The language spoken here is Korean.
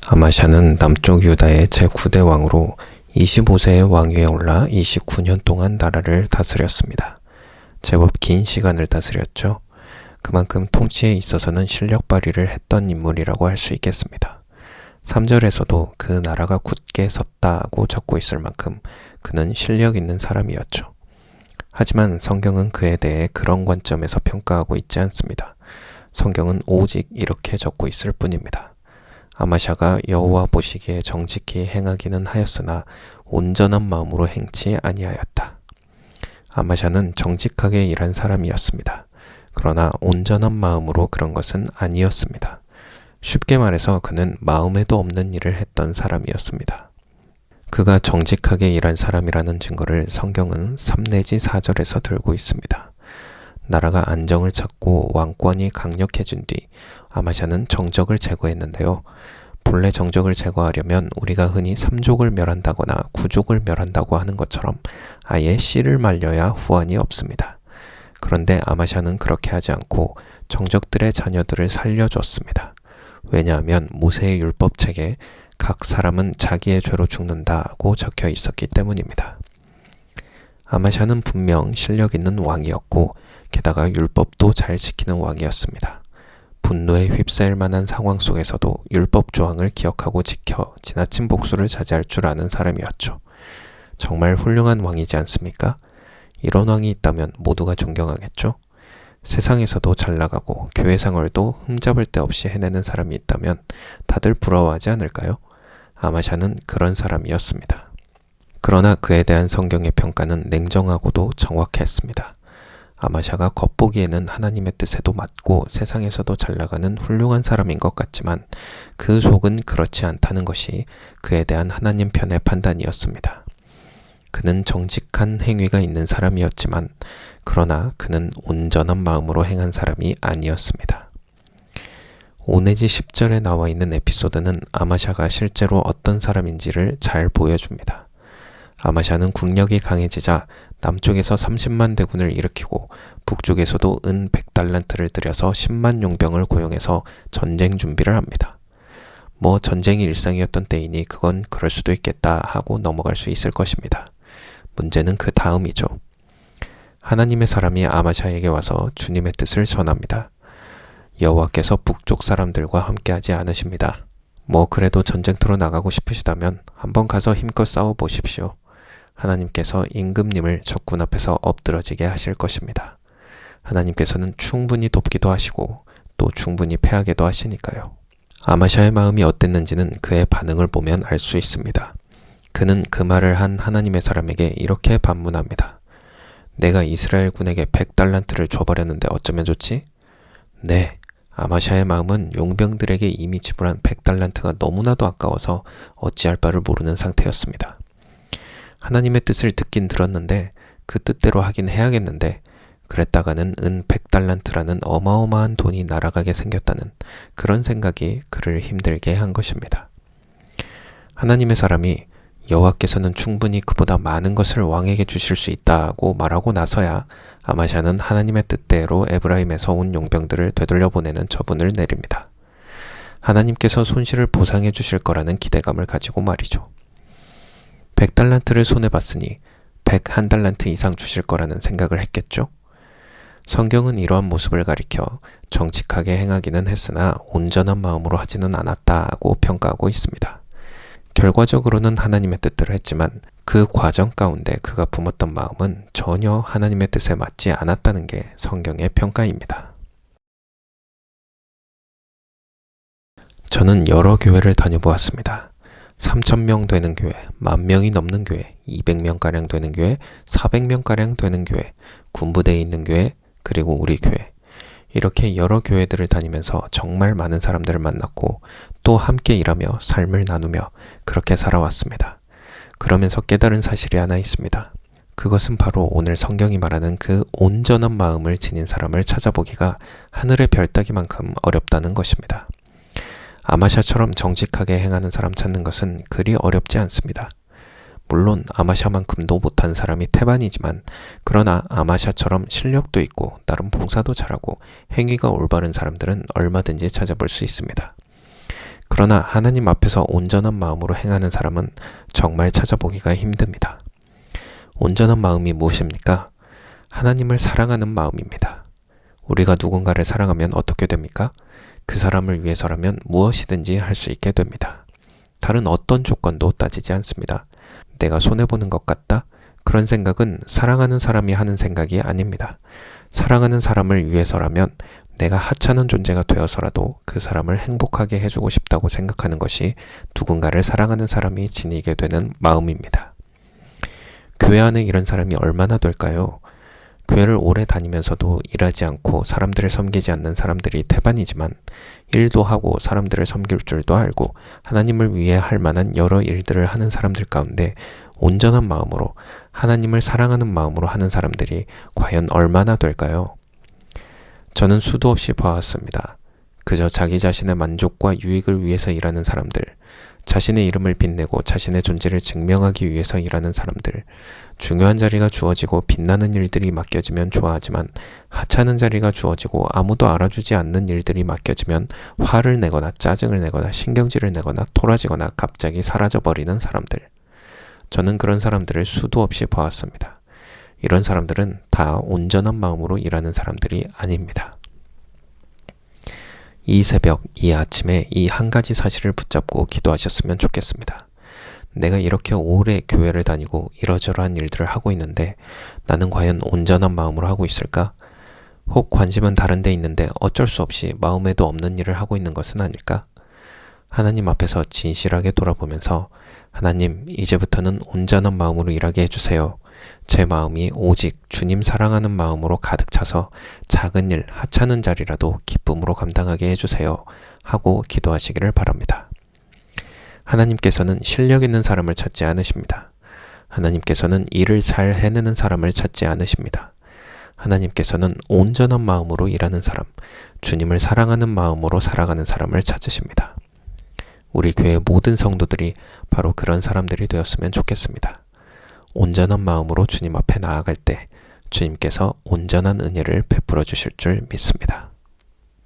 아마샤는 남쪽 유다의 제9대 왕으로 25세의 왕위에 올라 29년 동안 나라를 다스렸습니다. 제법 긴 시간을 다스렸죠. 그만큼 통치에 있어서는 실력 발휘를 했던 인물이라고 할 수 있겠습니다. 3절에서도 그 나라가 굳게 섰다고 적고 있을 만큼 그는 실력 있는 사람이었죠. 하지만 성경은 그에 대해 그런 관점에서 평가하고 있지 않습니다. 성경은 오직 이렇게 적고 있을 뿐입니다. 아마샤가 여호와 보시기에 정직히 행하기는 하였으나 온전한 마음으로 행치 아니하였다. 아마샤는 정직하게 일한 사람이었습니다. 그러나 온전한 마음으로 그런 것은 아니었습니다. 쉽게 말해서 그는 마음에도 없는 일을 했던 사람이었습니다. 그가 정직하게 일한 사람이라는 증거를 성경은 3 내지 4절에서 들고 있습니다. 나라가 안정을 찾고 왕권이 강력해진 뒤 아마샤는 정적을 제거했는데요. 본래 정적을 제거하려면 우리가 흔히 3족을 멸한다거나 9족을 멸한다고 하는 것처럼 아예 씨를 말려야 후환이 없습니다. 그런데 아마샤는 그렇게 하지 않고 정적들의 자녀들을 살려줬습니다. 왜냐하면 모세의 율법책에 각 사람은 자기의 죄로 죽는다고 적혀 있었기 때문입니다. 아마샤는 분명 실력 있는 왕이었고 게다가 율법도 잘 지키는 왕이었습니다. 분노에 휩싸일 만한 상황 속에서도 율법 조항을 기억하고 지켜 지나친 복수를 자제할 줄 아는 사람이었죠. 정말 훌륭한 왕이지 않습니까? 이런 왕이 있다면 모두가 존경하겠죠? 세상에서도 잘 나가고 교회 생활도 흠잡을 데 없이 해내는 사람이 있다면 다들 부러워하지 않을까요? 아마샤는 그런 사람이었습니다. 그러나 그에 대한 성경의 평가는 냉정하고도 정확했습니다. 아마샤가 겉보기에는 하나님의 뜻에도 맞고 세상에서도 잘 나가는 훌륭한 사람인 것 같지만 그 속은 그렇지 않다는 것이 그에 대한 하나님 편의 판단이었습니다. 그는 정직한 행위가 있는 사람이었지만 그러나 그는 온전한 마음으로 행한 사람이 아니었습니다. 5 내지 10절에 나와 있는 에피소드는 아마샤가 실제로 어떤 사람인지를 잘 보여줍니다. 아마샤는 국력이 강해지자 남쪽에서 30만 대군을 일으키고 북쪽에서도 은 100달란트를 들여서 10만 용병을 고용해서 전쟁 준비를 합니다. 뭐 전쟁이 일상이었던 때이니 그건 그럴 수도 있겠다 하고 넘어갈 수 있을 것입니다. 문제는 그 다음이죠. 하나님의 사람이 아마샤에게 와서 주님의 뜻을 전합니다. 여호와께서 북쪽 사람들과 함께하지 않으십니다. 뭐 그래도 전쟁터로 나가고 싶으시다면 한번 가서 힘껏 싸워보십시오. 하나님께서 임금님을 적군 앞에서 엎드러지게 하실 것입니다. 하나님께서는 충분히 돕기도 하시고 또 충분히 패하게도 하시니까요. 아마샤의 마음이 어땠는지는 그의 반응을 보면 알 수 있습니다. 그는 그 말을 한 하나님의 사람에게 이렇게 반문합니다. 내가 이스라엘 군에게 100달란트를 줘버렸는데 어쩌면 좋지? 네, 아마샤의 마음은 용병들에게 이미 지불한 100달란트가 너무나도 아까워서 어찌할 바를 모르는 상태였습니다. 하나님의 뜻을 듣긴 들었는데 그 뜻대로 하긴 해야겠는데 그랬다가는 은 100달란트라는 어마어마한 돈이 날아가게 생겼다는 그런 생각이 그를 힘들게 한 것입니다. 하나님의 사람이 여호와께서는 충분히 그보다 많은 것을 왕에게 주실 수 있다고 말하고 나서야 아마샤는 하나님의 뜻대로 에브라임에서 온 용병들을 되돌려보내는 처분을 내립니다. 하나님께서 손실을 보상해 주실 거라는 기대감을 가지고 말이죠. 100달란트를 손에 봤으니 101달란트 이상 주실 거라는 생각을 했겠죠. 성경은 이러한 모습을 가리켜 정직하게 행하기는 했으나 온전한 마음으로 하지는 않았다고 평가하고 있습니다. 결과적으로는 하나님의 뜻대로 했지만 그 과정 가운데 그가 품었던 마음은 전혀 하나님의 뜻에 맞지 않았다는 게 성경의 평가입니다. 저는 여러 교회를 다녀보았습니다. 3,000명 되는 교회, 10,000명이 넘는 교회, 200명가량 되는 교회, 400명가량 되는 교회, 군부대에 있는 교회, 그리고 우리 교회. 이렇게 여러 교회들을 다니면서 정말 많은 사람들을 만났고 또 함께 일하며 삶을 나누며 그렇게 살아왔습니다. 그러면서 깨달은 사실이 하나 있습니다. 그것은 바로 오늘 성경이 말하는 그 온전한 마음을 지닌 사람을 찾아보기가 하늘의 별 따기만큼 어렵다는 것입니다. 아마샤처럼 정직하게 행하는 사람 찾는 것은 그리 어렵지 않습니다. 물론 아마샤만큼도 못한 사람이 태반이지만 그러나 아마샤처럼 실력도 있고 나름 봉사도 잘하고 행위가 올바른 사람들은 얼마든지 찾아볼 수 있습니다. 그러나 하나님 앞에서 온전한 마음으로 행하는 사람은 정말 찾아보기가 힘듭니다. 온전한 마음이 무엇입니까? 하나님을 사랑하는 마음입니다. 우리가 누군가를 사랑하면 어떻게 됩니까? 그 사람을 위해서라면 무엇이든지 할 수 있게 됩니다. 다른 어떤 조건도 따지지 않습니다. 내가 손해보는 것 같다? 그런 생각은 사랑하는 사람이 하는 생각이 아닙니다. 사랑하는 사람을 위해서라면 내가 하찮은 존재가 되어서라도 그 사람을 행복하게 해주고 싶다고 생각하는 것이 누군가를 사랑하는 사람이 지니게 되는 마음입니다. 교회 안에 이런 사람이 얼마나 될까요? 교회를 오래 다니면서도 일하지 않고 사람들을 섬기지 않는 사람들이 태반이지만 일도 하고 사람들을 섬길 줄도 알고 하나님을 위해 할 만한 여러 일들을 하는 사람들 가운데 온전한 마음으로 하나님을 사랑하는 마음으로 하는 사람들이 과연 얼마나 될까요? 저는 수도 없이 봐왔습니다. 그저 자기 자신의 만족과 유익을 위해서 일하는 사람들, 자신의 이름을 빛내고 자신의 존재를 증명하기 위해서 일하는 사람들, 중요한 자리가 주어지고 빛나는 일들이 맡겨지면 좋아하지만 하찮은 자리가 주어지고 아무도 알아주지 않는 일들이 맡겨지면 화를 내거나 짜증을 내거나 신경질을 내거나 토라지거나 갑자기 사라져버리는 사람들. 저는 그런 사람들을 수도 없이 봐왔습니다. 이런 사람들은 다 온전한 마음으로 일하는 사람들이 아닙니다. 이 새벽, 이 아침에 이 한 가지 사실을 붙잡고 기도하셨으면 좋겠습니다. 내가 이렇게 오래 교회를 다니고 이러저러한 일들을 하고 있는데 나는 과연 온전한 마음으로 하고 있을까? 혹 관심은 다른 데 있는데 어쩔 수 없이 마음에도 없는 일을 하고 있는 것은 아닐까? 하나님 앞에서 진실하게 돌아보면서 하나님, 이제부터는 온전한 마음으로 일하게 해주세요. 제 마음이 오직 주님 사랑하는 마음으로 가득 차서 작은 일, 하찮은 자리라도 기쁨으로 감당하게 해주세요. 하고 기도하시기를 바랍니다. 하나님께서는 실력 있는 사람을 찾지 않으십니다. 하나님께서는 일을 잘 해내는 사람을 찾지 않으십니다. 하나님께서는 온전한 마음으로 일하는 사람, 주님을 사랑하는 마음으로 살아가는 사람을 찾으십니다. 우리 교회 모든 성도들이 바로 그런 사람들이 되었으면 좋겠습니다. 온전한 마음으로 주님 앞에 나아갈 때 주님께서 온전한 은혜를 베풀어 주실 줄 믿습니다.